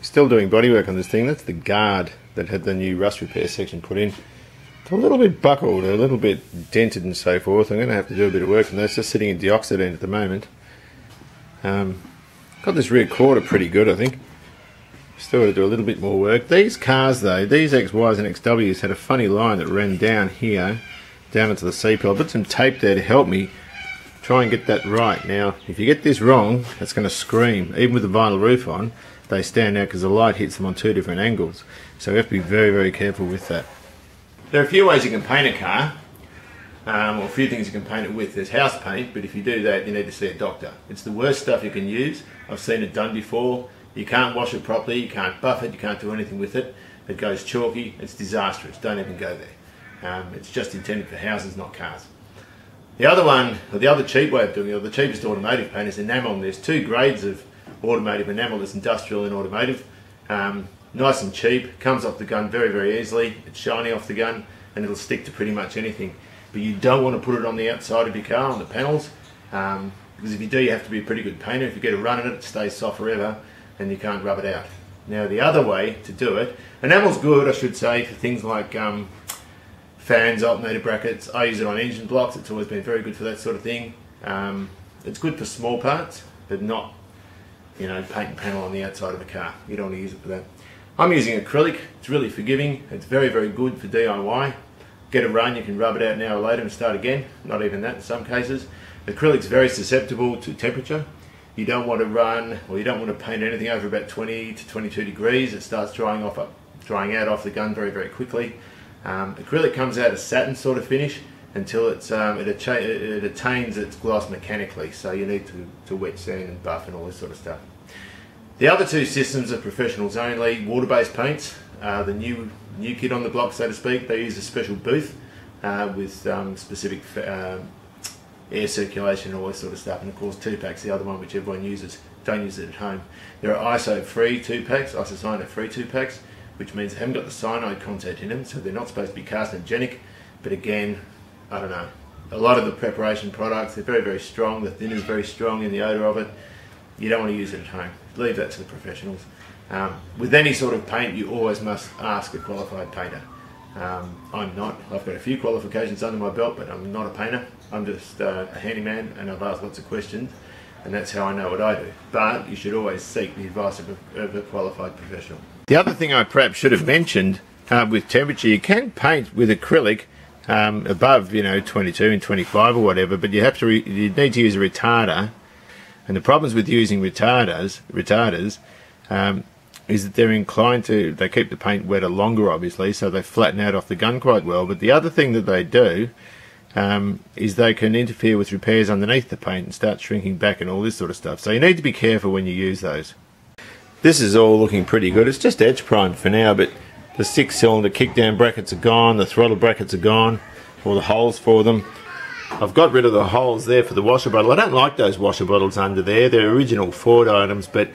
Still doing bodywork on this thing. That's the guard that had the new rust repair section put in. It's a little bit buckled, a little bit dented and so forth. I'm going to have to do a bit of work on this. Just sitting in dioxidine at the moment. Got this rear quarter pretty good, I think. Still got to do a little bit more work. These cars though, these XYs and XWs had a funny line that ran down here, down into the C-pillar. I put some tape there to help me try and get that right. Now, if you get this wrong, that's going to scream. Even with the vinyl roof on, they stand out because the light hits them on two different angles. So we have to be very, very careful with that. There are a few ways you can paint a car, or a few things you can paint it with. There's house paint, but if you do that, you need to see a doctor. It's the worst stuff you can use. I've seen it done before. You can't wash it properly, you can't buff it, you can't do anything with it. It goes chalky, it's disastrous. Don't even go there. It's just intended for houses, not cars. The other one, or the other cheap way of doing it, or the cheapest automotive paint is enamel. And there's two grades of automotive enamel. There's industrial and automotive. Nice and cheap, comes off the gun very, very easily. It's shiny off the gun and it'll stick to pretty much anything. But you don't want to put it on the outside of your car, on the panels, because if you do, you have to be a pretty good painter. If you get a run at it, it stays soft forever and you can't rub it out. Now the other way to do it, enamel's good, I should say, for things like fans, alternator brackets. I use it on engine blocks. It's always been very good for that sort of thing. It's good for small parts, but not, you know, paint and panel on the outside of a car. You don't want to use it for that. I'm using acrylic. It's really forgiving. It's very, very good for DIY. Get a run, you can rub it out an hour later and start again. Not even that in some cases. Acrylic's very susceptible to temperature. You don't want to run, or you don't want to paint anything over about 20 to 22 degrees. It starts drying out off the gun very, very quickly. Acrylic comes out a satin sort of finish until it attains its gloss mechanically. So you need to wet sand and buff and all this sort of stuff. The other two systems are professionals only. Water-based paints, the new kid on the block, so to speak. They use a special booth with specific air circulation and all this sort of stuff. And of course 2-packs, the other one which everyone uses. Don't use it at home. There are ISO-free 2-packs, isocyanate-free 2-packs, which means they haven't got the cyanide content in them, so they're not supposed to be carcinogenic. But again, I don't know. A lot of the preparation products, they're very, very strong. The thinner is very strong in the odour of it. You don't want to use it at home. Leave that to the professionals. With any sort of paint, you always must ask a qualified painter. I'm not. I've got a few qualifications under my belt, but I'm not a painter. I'm just a handyman, and I've asked lots of questions, and that's how I know what I do. But you should always seek the advice of a qualified professional. The other thing I perhaps should have mentioned, with temperature, you can paint with acrylic above, 22 and 25 or whatever, but you have to you need to use a retarder. And the problems with using retarders is that they're inclined to, they keep the paint wetter longer obviously, so they flatten out off the gun quite well. But the other thing that they do is they can interfere with repairs underneath the paint and start shrinking back and all this sort of stuff. So you need to be careful when you use those. This is all looking pretty good. It's just edge primed for now, but the 6-cylinder kickdown brackets are gone, the throttle brackets are gone, all the holes for them. I've got rid of the holes there for the washer bottle. I don't like those washer bottles under there. They're original Ford items, but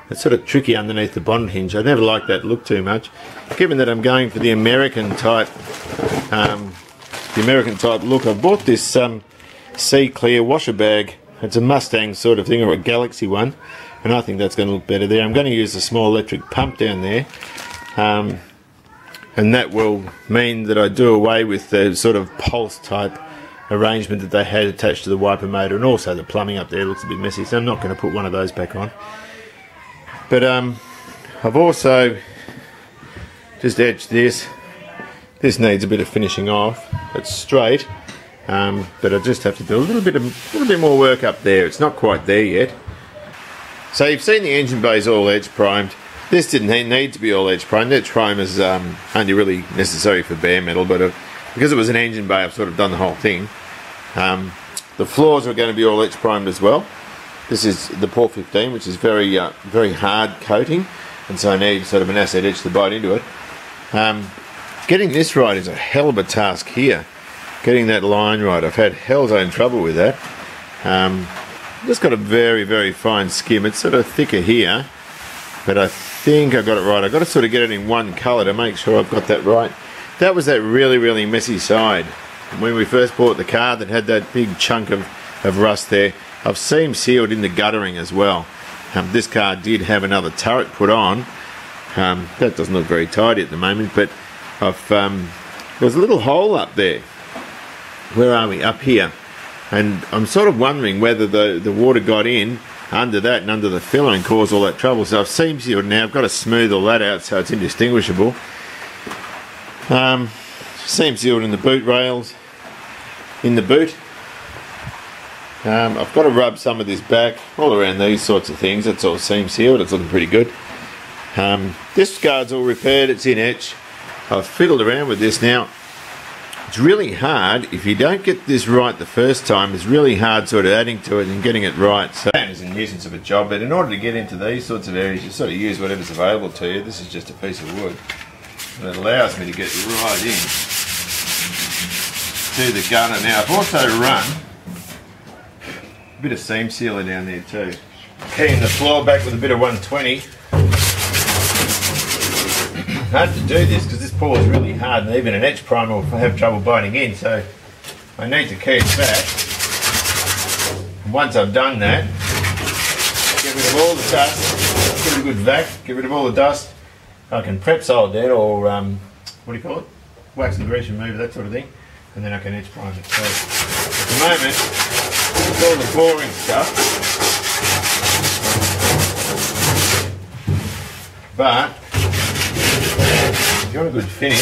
it's sort of tricky underneath the bonnet hinge. I never like that look too much. Given that I'm going for the American type look, I bought this Sea Clear washer bag. It's a Mustang sort of thing, or a Galaxy one, and I think that's going to look better there. I'm going to use a small electric pump down there, and that will mean that I do away with the sort of pulse type arrangement that they had attached to the wiper motor, and also the plumbing up there looks a bit messy, so I'm not going to put one of those back on. But I've also just edged this. This needs a bit of finishing off. It's straight, but I just have to do a little bit more work up there. It's not quite there yet. So you've seen the engine bays all edge primed. This didn't need to be all edge primed. Edge prime is only really necessary for bare metal, but because it was an engine bay, I've sort of done the whole thing. The floors are going to be all edge primed as well. This is the Port 15, which is very hard coating, and so I need sort of an asset edge to bite into it. Getting this right is a hell of a task here. Getting that line right, I've had hell's own trouble with that. Just got a very, very fine skim. It's sort of thicker here, but I think I got it right. I've got to sort of get it in one colour to make sure I've got that right. That was that really, really messy side. When we first bought the car that had that big chunk of rust there, I've seam sealed in the guttering as well. This car did have another turret put on, That doesn't look very tidy at the moment, but there's a little hole up there. Where are we? Up here. And I'm sort of wondering whether the water got in under that and under the filler and caused all that trouble. So I've seam sealed now. I've got to smooth all that out so it's indistinguishable. Seam sealed in the boot rails, in the boot. I've got to rub some of this back all around these sorts of things. That's all seam sealed. It's looking pretty good. This guard's all repaired. It's in etch. I've fiddled around with this now. It's really hard, if you don't get this right the first time, it's really hard sort of adding to it and getting it right. So it's a nuisance of a job, but in order to get into these sorts of areas, you sort of use whatever's available to you. This is just a piece of wood. And it allows me to get right in to the gunner. Now I've also run a bit of seam sealer down there too. Keying the floor back with a bit of 120. Hard to do this because this paw is really hard, and even an etch primer will have trouble biting in, so I need to key it back. And once I've done that, get rid of all the dust, give it a good vac, get rid of all the dust. I can prep solid that, or what do you call it? Wax and grease remover, that sort of thing, and then I can etch prime it. So at the moment, it's all the boring stuff, but if you want a good finish,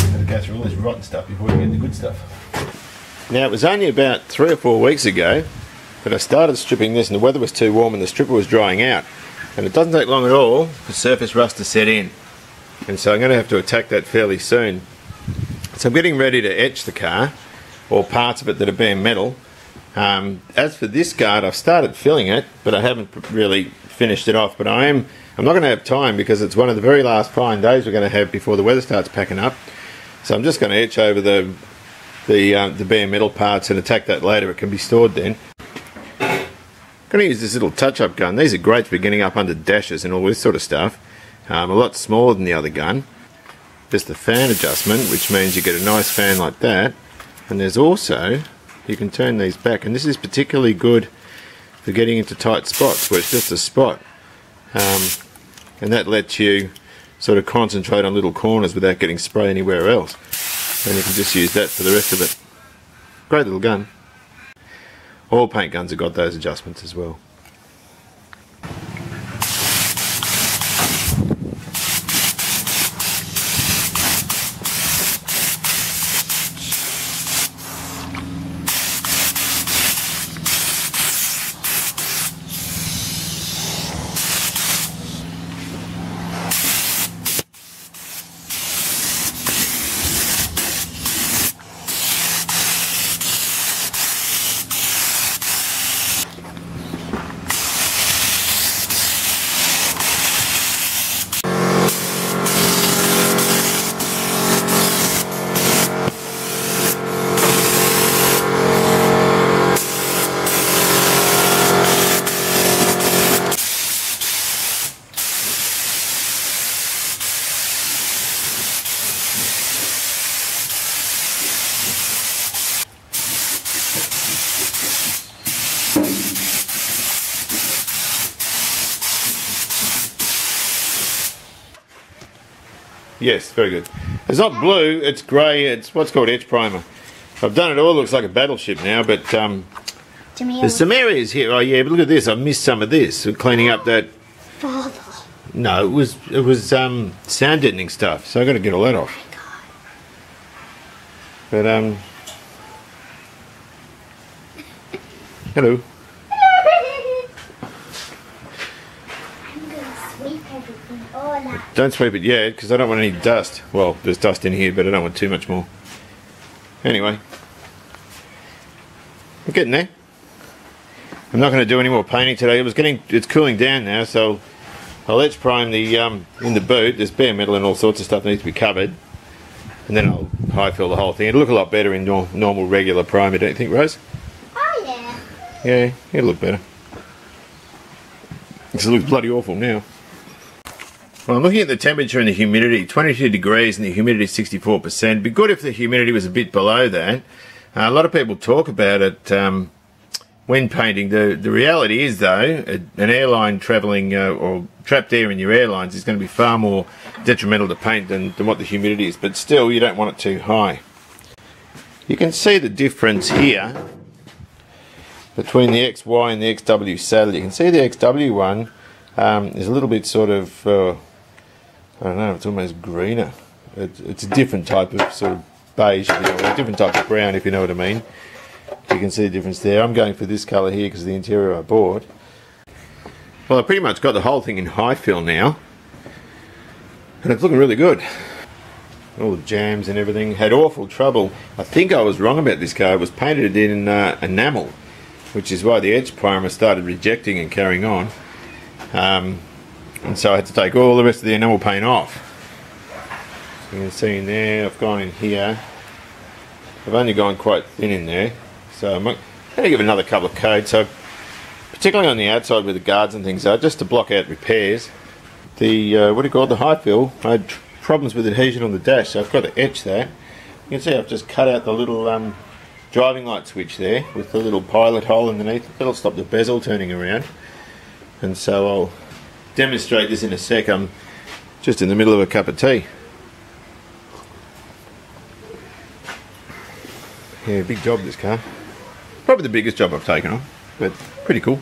you've got to go through all this rotten stuff before you get the good stuff. Now it was only about 3 or 4 weeks ago that I started stripping this, and the weather was too warm and the stripper was drying out. And it doesn't take long at all for surface rust to set in. And so I'm going to have to attack that fairly soon. So I'm getting ready to etch the car, or parts of it that are bare metal. As for this guard, I've started filling it, but I haven't really finished it off. But I'm not going to have time because it's one of the very last fine days we're going to have before the weather starts packing up. So I'm just going to etch over the bare metal parts and attack that later. It can be stored then. I'm going to use this little touch-up gun. These are great for getting up under dashes and all this sort of stuff. A lot smaller than the other gun. Just the fan adjustment, which means you get a nice fan like that. And there's also, you can turn these back, and this is particularly good for getting into tight spots where it's just a spot. And that lets you sort of concentrate on little corners without getting spray anywhere else. And you can just use that for the rest of it. Great little gun. All paint guns have got those adjustments as well. Yes, very good. It's not blue, it's grey, it's what's called etch primer. I've done it all, looks like a battleship now, but there's some areas here. Oh yeah, but look at this, I've missed some of this. We're cleaning up that... Father. No, it was sound deadening stuff, so I've got to get all that off. But hello. Don't sweep it yet, because I don't want any dust. Well, there's dust in here, but I don't want too much more. Anyway, I'm getting there. I'm not going to do any more painting today. It's cooling down now, so I'll etch prime the in the boot. There's bare metal and all sorts of stuff that needs to be covered, and then I'll high fill the whole thing. It'll look a lot better in normal regular primer, don't you think, Rose? Oh yeah. Yeah, it'll look better. It looks bloody awful now. Well, I'm looking at the temperature and the humidity, 22 degrees and the humidity 64%. It'd be good if the humidity was a bit below that. A lot of people talk about it when painting. The reality is, though, an airline travelling or trapped air in your airlines is going to be far more detrimental to paint than what the humidity is, but still you don't want it too high. You can see the difference here between the XY and the XW saddle. You can see the XW one is a little bit sort of, I don't know, it's almost greener. It's a different type of sort of beige, or a different type of brown, if you know what I mean. You can see the difference there. I'm going for this colour here because of the interior I bought. Well, I pretty much got the whole thing in high fill now, and it's looking really good. All the jams and everything. Had awful trouble. I think I was wrong about this car. It was painted in enamel, which is why the edge primer started rejecting and carrying on. And so I had to take all the rest of the enamel paint off. So you can see in there, I've gone in here. I've only gone quite thin in there. So I'm going to give it another couple of coats. So particularly on the outside where the guards and things are, just to block out repairs. The, what do you call it, the high fill, I had problems with adhesion on the dash, so I've got to etch that. You can see I've just cut out the little driving light switch there with the little pilot hole underneath. That'll stop the bezel turning around. And so I'll demonstrate this in a sec. I'm just in the middle of a cup of tea. Yeah, big job this car. Probably the biggest job I've taken on, but pretty cool.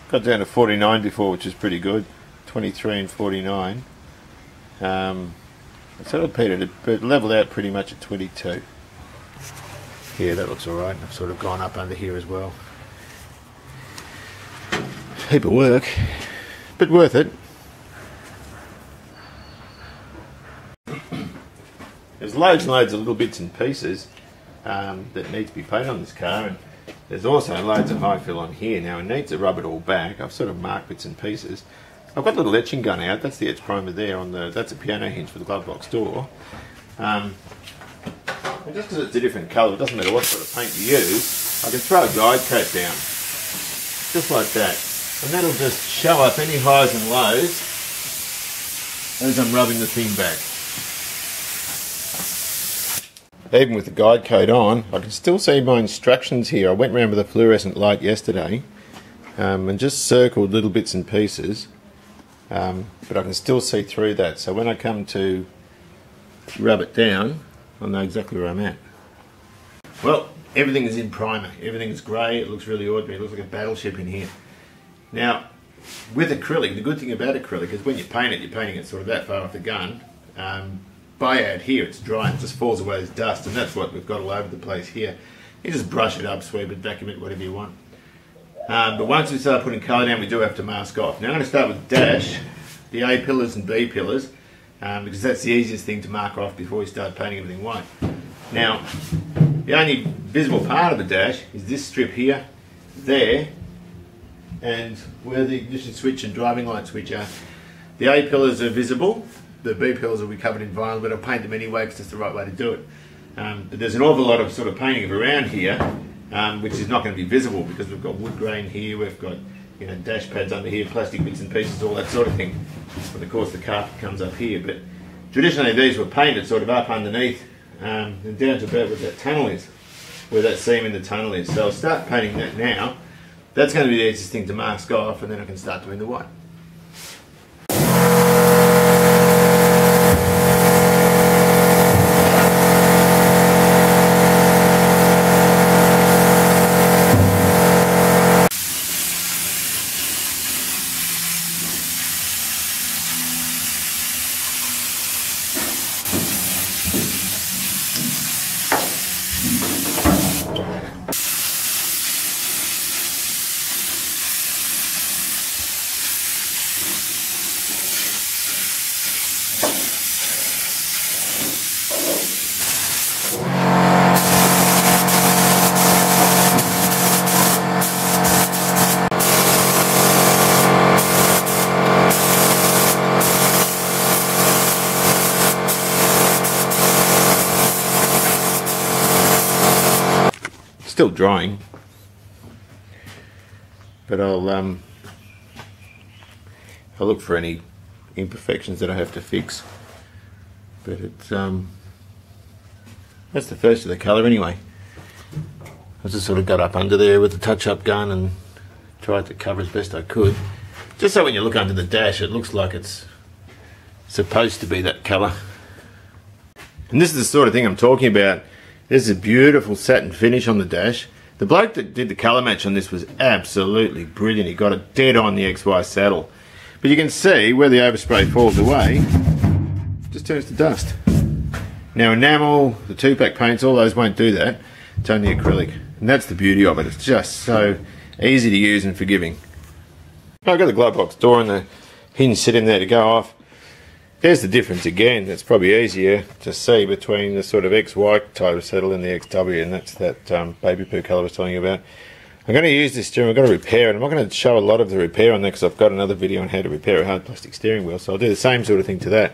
Got down to 49 before, which is pretty good. 23 and 49. I sort of petered it, but leveled out pretty much at 22. Yeah, that looks alright. I've sort of gone up under here as well. Heap of work, but worth it. There's loads and loads of little bits and pieces that need to be painted on this car, and there's also loads of high fill on here. Now it needs to rub it all back. I've sort of marked bits and pieces. I've got a little etching gun out. That's the etch primer there on the. That's a piano hinge for the glove box door. And just because it's a different colour, it doesn't matter what sort of paint you use. I can throw a guide coat down, just like that, and that'll just show up any highs and lows as I'm rubbing the thing back. Even with the guide coat on, I can still see my instructions here. I went around with a fluorescent light yesterday and just circled little bits and pieces, but I can still see through that. So when I come to rub it down, I'll know exactly where I'm at. Well, everything is in primer. Everything is grey. It looks really ordinary. It looks like a battleship in here. Now, with acrylic, the good thing about acrylic is when you paint it, you're painting it sort of that far off the gun. By out here it's dry and it just falls away as dust, and that's what we've got all over the place here. You just brush it up, sweep it, vacuum it, whatever you want. But once we start putting colour down, we do have to mask off. Now I'm going to start with the dash, the A pillars and B pillars, because that's the easiest thing to mark off before we start painting everything white. Now, the only visible part of the dash is this strip here, there, and where the ignition switch and driving light switch are. The A pillars are visible. The B pillars will be covered in vinyl, but I'll paint them anyway because that's the right way to do it. But there's an awful lot of sort of painting around here, which is not going to be visible because we've got wood grain here, we've got dash pads under here, plastic bits and pieces, all that sort of thing. And of course the carpet comes up here. But traditionally these were painted sort of up underneath and down to about where that tunnel is, where that seam in the tunnel is. So I'll start painting that now. That's going to be the easiest thing to mask off, and then I can start doing the white. still drying, but I'll look for any imperfections that I have to fix. But it's that's the first of the colour anyway. I just sort of got up under there with the touch-up gun and tried to cover as best I could, just so when you look under the dash it looks like it's supposed to be that colour. And this is the sort of thing I'm talking about. There's a beautiful satin finish on the dash. The bloke that did the colour match on this was absolutely brilliant. He got it dead on the XY saddle. But you can see where the overspray falls away, it just turns to dust. Now enamel, the 2-pack paints, all those won't do that. It's only acrylic. And that's the beauty of it. It's just so easy to use and forgiving. I've got the glove box door and the hinge sitting there to go off. There's the difference again. It's probably easier to see between the sort of XY type of saddle and the XW, and that's that baby poo colour I was telling you about. I'm going to use this steering wheel. I've got to repair it. I'm not going to show a lot of the repair on there because I've got another video on how to repair a hard plastic steering wheel, so I'll do the same sort of thing to that.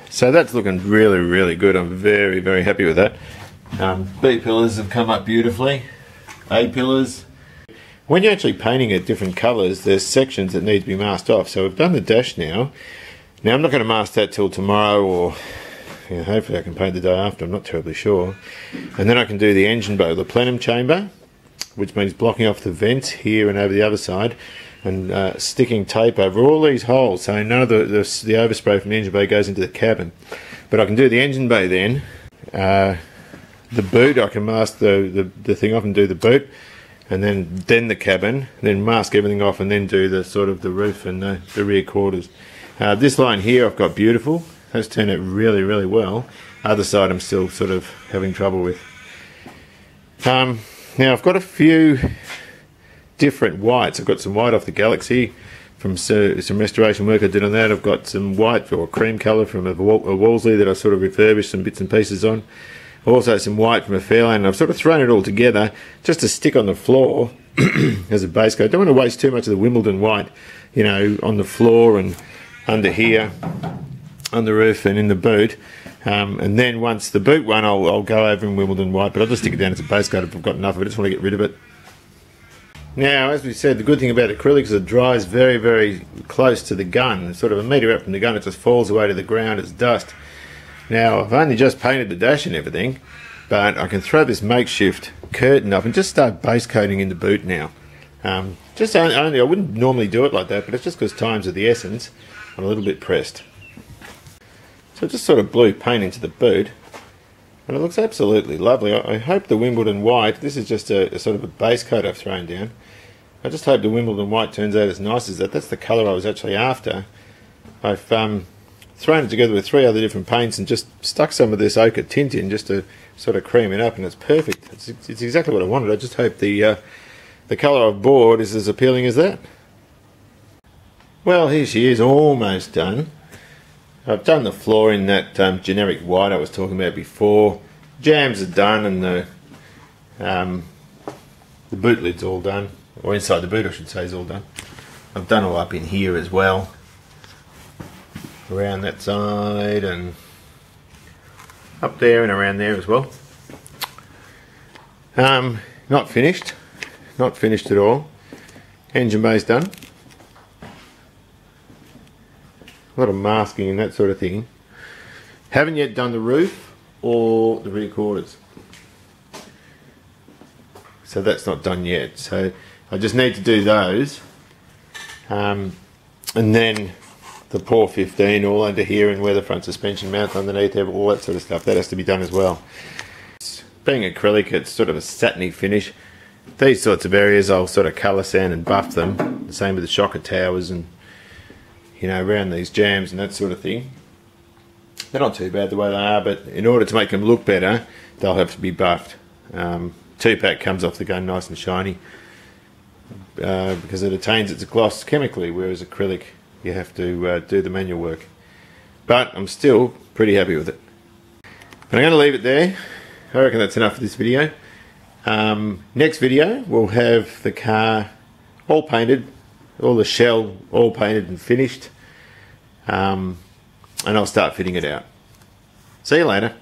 So that's looking really, really good. I'm very, very happy with that. B pillars have come up beautifully. A pillars. When you're actually painting at different colours, there's sections that need to be masked off. So we've done the dash now. Now I'm not going to mask that till tomorrow, or hopefully I can paint the day after, I'm not terribly sure. And then I can do the engine bay, the plenum chamber, which means blocking off the vents here and over the other side, and sticking tape over all these holes so none of the overspray from the engine bay goes into the cabin. But I can do the engine bay then. The boot, I can mask the thing off and do the boot. And then the cabin, then mask everything off, and then do the sort of the roof and the rear quarters. This line here I've got beautiful. That's turned out really, really well. Other side I'm still sort of having trouble with. Now I've got a few different whites. I've got some white off the Galaxy from some restoration work I did on that. I've got some white or cream colour from a Wolseley that I sort of refurbished some bits and pieces on. Also some white from a Fairlane, and I've sort of thrown it all together just to stick on the floor as a base coat. I don't want to waste too much of the Wimbledon white, on the floor and under here, on the roof and in the boot. And then once the boot one, I'll go over in Wimbledon white, but I'll just stick it down as a base coat if I've got enough of it. I just want to get rid of it. Now, as we said, the good thing about acrylic is it dries very, very close to the gun. It's sort of a metre out from the gun, it just falls away to the ground as dust. Now, I've only just painted the dash and everything, but I can throw this makeshift curtain up and just start base coating in the boot now. Just only, I wouldn't normally do it like that, but it's just because time's of the essence. I'm a little bit pressed. So just sort of blew paint into the boot, and it looks absolutely lovely. I hope the Wimbledon white, this is just a sort of a base coat I've thrown down. I just hope the Wimbledon white turns out as nice as that. That's the colour I was actually after. I've thrown it together with 3 other different paints and just stuck some of this ochre tint in just to sort of cream it up, and it's perfect. It's exactly what I wanted. I just hope the colour I've bought is as appealing as that. Well, here she is, almost done. I've done the floor in that generic white I was talking about before. Jambs are done, and the boot lid's all done, or inside the boot I should say is all done. I've done all up in here as well, around that side and up there and around there as well. Not finished at all. Engine bay's done. A lot of masking and that sort of thing. Haven't yet done the roof or the rear quarters, so that's not done yet. So I just need to do those, and then the Paw 15 all under here, and where the front suspension mount underneath, all that sort of stuff, that has to be done as well. Being acrylic, it's sort of a satiny finish. These sorts of areas I'll sort of colour sand and buff them. The same with the shocker towers and around these jambs and that sort of thing. They're not too bad the way they are, but in order to make them look better, they'll have to be buffed. 2-pack comes off the gun nice and shiny because it attains its gloss chemically, whereas acrylic you have to do the manual work. But I'm still pretty happy with it. And I'm going to leave it there. I reckon that's enough for this video. Next video we'll have the car all painted, all the shell all painted and finished, and I'll start fitting it out. See you later.